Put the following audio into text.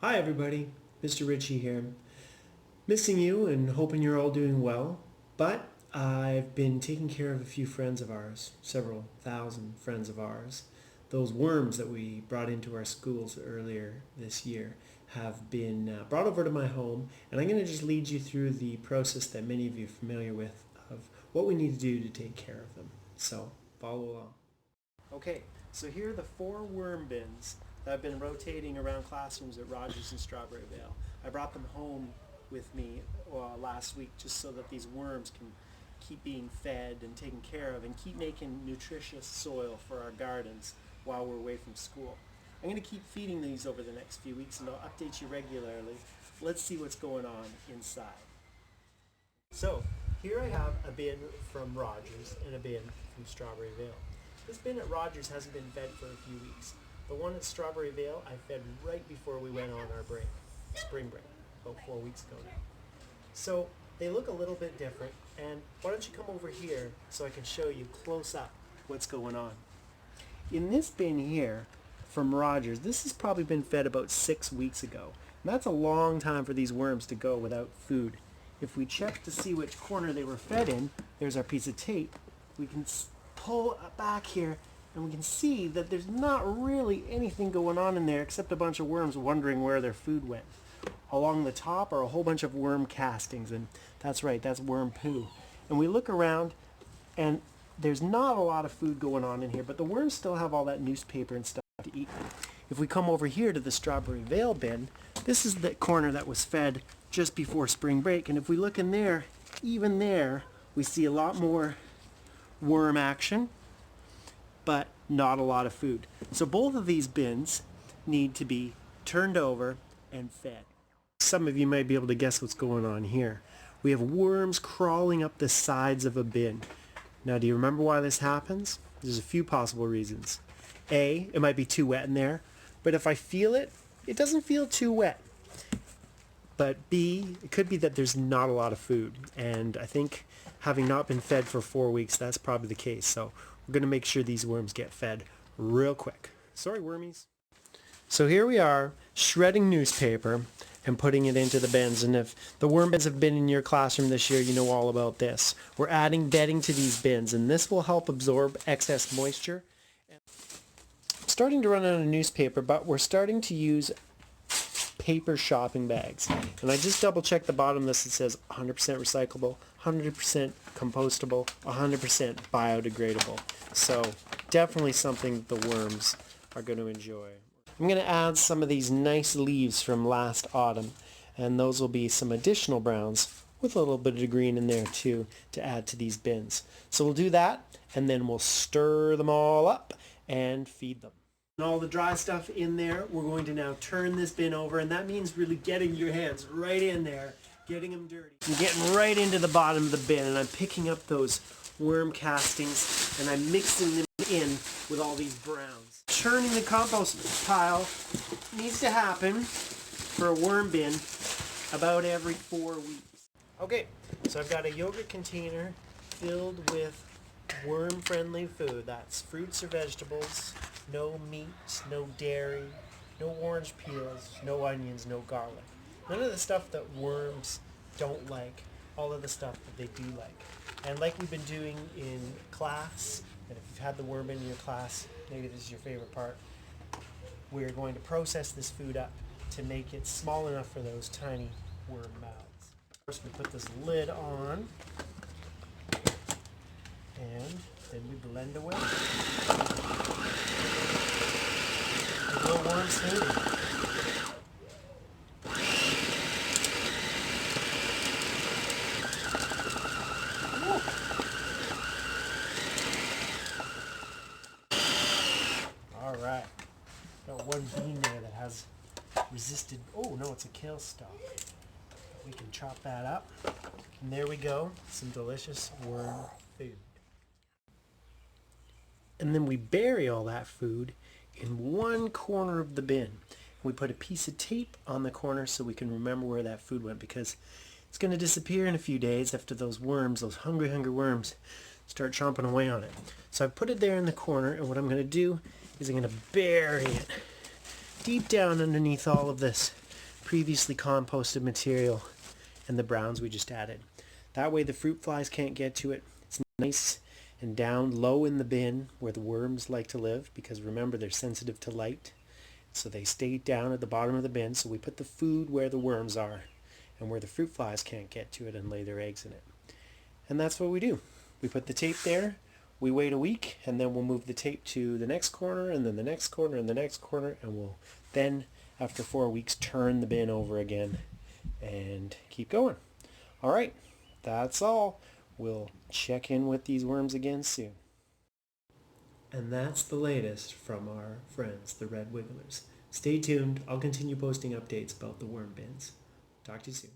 Hi everybody, Mr. Ritchie here. Missing you and hoping you're all doing well, but I've been taking care of a few friends of ours, several thousand friends of ours. Those worms that we brought into our schools earlier this year have been brought over to my home, and I'm going to just lead you through the process that many of you are familiar with of what we need to do to take care of them. So follow along. Okay, so here are the 4 worm bins that I've been rotating around classrooms at Rogers and Strawberry Vale. I brought them home with me last week just so that these worms can keep being fed and taken care of and keep making nutritious soil for our gardens while we're away from school. I'm going to keep feeding these over the next few weeks and I'll update you regularly. Let's see what's going on inside. So here I have a bin from Rogers and a bin from Strawberry Vale. This bin at Rogers hasn't been fed for a few weeks. The one at Strawberry Vale I fed right before we went on our break, spring break, about 4 weeks ago now. So they look a little bit different, and why don't you come over here so I can show you close up what's going on. In this bin here from Rogers, this has probably been fed about 6 weeks ago. And that's a long time for these worms to go without food. If we check to see which corner they were fed in, there's our piece of tape. We can pull back here and we can see that there's not really anything going on in there except a bunch of worms wondering where their food went. Along the top are a whole bunch of worm castings, and that's right, that's worm poo. And we look around and there's not a lot of food going on in here, but the worms still have all that newspaper and stuff to eat. If we come over here to the Strawberry Vale bin, this is the corner that was fed just before spring break, and if we look in there, even there, we see a lot more worm action, but not a lot of food. So both of these bins need to be turned over and fed. Some of you might be able to guess what's going on here. We have worms crawling up the sides of a bin. Now, do you remember why this happens? There's a few possible reasons. A, it might be too wet in there, but if I feel it, it doesn't feel too wet. But B, it could be that there's not a lot of food, and I think having not been fed for 4 weeks, that's probably the case. So we're going to make sure these worms get fed real quick. Sorry, wormies. So here we are, shredding newspaper and putting it into the bins. And if the worm bins have been in your classroom this year, you know all about this. We're adding bedding to these bins, and this will help absorb excess moisture. I'm starting to run out of newspaper, but we're starting to use paper shopping bags. And I just double checked the bottom of this. It says 100% recyclable, 100% compostable, 100% biodegradable. So definitely something the worms are going to enjoy. I'm going to add some of these nice leaves from last autumn, and those will be some additional browns with a little bit of green in there too to add to these bins. So we'll do that, and then we'll stir them all up and feed them. And all the dry stuff in there, we're going to now turn this bin over, and that means really getting your hands right in there, getting them dirty. I'm getting right into the bottom of the bin, and I'm picking up those worm castings, and I'm mixing them in with all these browns. Churning the compost pile needs to happen for a worm bin about every 4 weeks. Okay, so I've got a yogurt container filled with worm-friendly food. That's fruits or vegetables, no meat, no dairy, no orange peels, no onions, no garlic. None of the stuff that worms don't like, all of the stuff that they do like. And like we've been doing in class, and if you've had the worm in your class, maybe this is your favorite part, we're going to process this food up to make it small enough for those tiny worm mouths. First we put this lid on, and then we blend away. A little worm smoothie. Alright, got one bean there that has resisted, oh no, it's a kale stalk. We can chop that up, and there we go, some delicious worm food. And then we bury all that food in one corner of the bin. We put a piece of tape on the corner so we can remember where that food went, because it's going to disappear in a few days after those worms, those hungry worms, start chomping away on it. So I put it there in the corner, and what I'm going to do is I'm going to bury it deep down underneath all of this previously composted material and the browns we just added. That way the fruit flies can't get to it. It's nice and down low in the bin where the worms like to live, because remember, they're sensitive to light. So they stay down at the bottom of the bin. So we put the food where the worms are and where the fruit flies can't get to it and lay their eggs in it. And that's what we do. We put the tape there, we wait a week, and then we'll move the tape to the next corner, and then the next corner, and the next corner, and we'll then, after 4 weeks, turn the bin over again and keep going. All right, that's all. We'll check in with these worms again soon. And that's the latest from our friends, the Red Wigglers. Stay tuned. I'll continue posting updates about the worm bins. Talk to you soon.